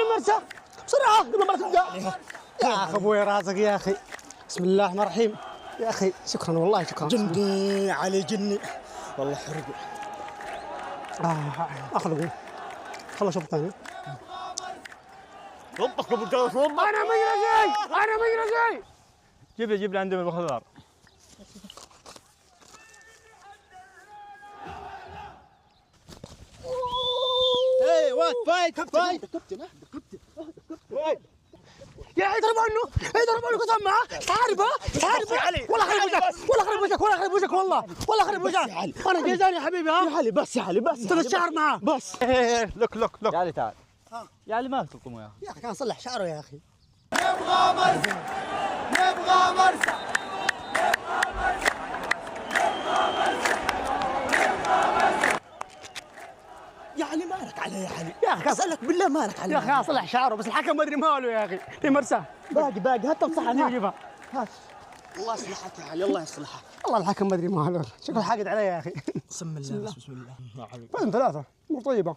المرسى بسرعه قبل ما تبدا. يا اخي ابوي رازق يا اخي. بسم الله الرحمن الرحيم. يا اخي شكرا والله شكرا. جني علي جني والله حرق. اخذ ابوي خلص شوط ثاني. ربك ابو جالس ربك. انا مجرزي جيب لي عندهم الخضار. اي وات فايت كابتن يا اضرب عنه قسم معاه. حاربه والله خرب وجهك والله خرب وجهك. انا جيزان يا حبيبي. ها يا علي بس يا علي بس انت الشعر معاه بس. لك يا علي تعال. يا علي ما تقوم يا اخي كان صلح شعره يا اخي. نبغى مرسى يا علي مالك عليه يا علي. يا اخي اسالك بالله مالك عليه يا اخي صلح شعره بس الحكم ما ادري ماله يا اخي. في مرساه باقي هات الصحن جيبها. هات. الله يصلحك يا علي الله يصلحك. والله الحكم ما ادري ماله شكله حاقد علي يا اخي. بسم الله بسم الله. بعدهم ثلاثه مو طيبه.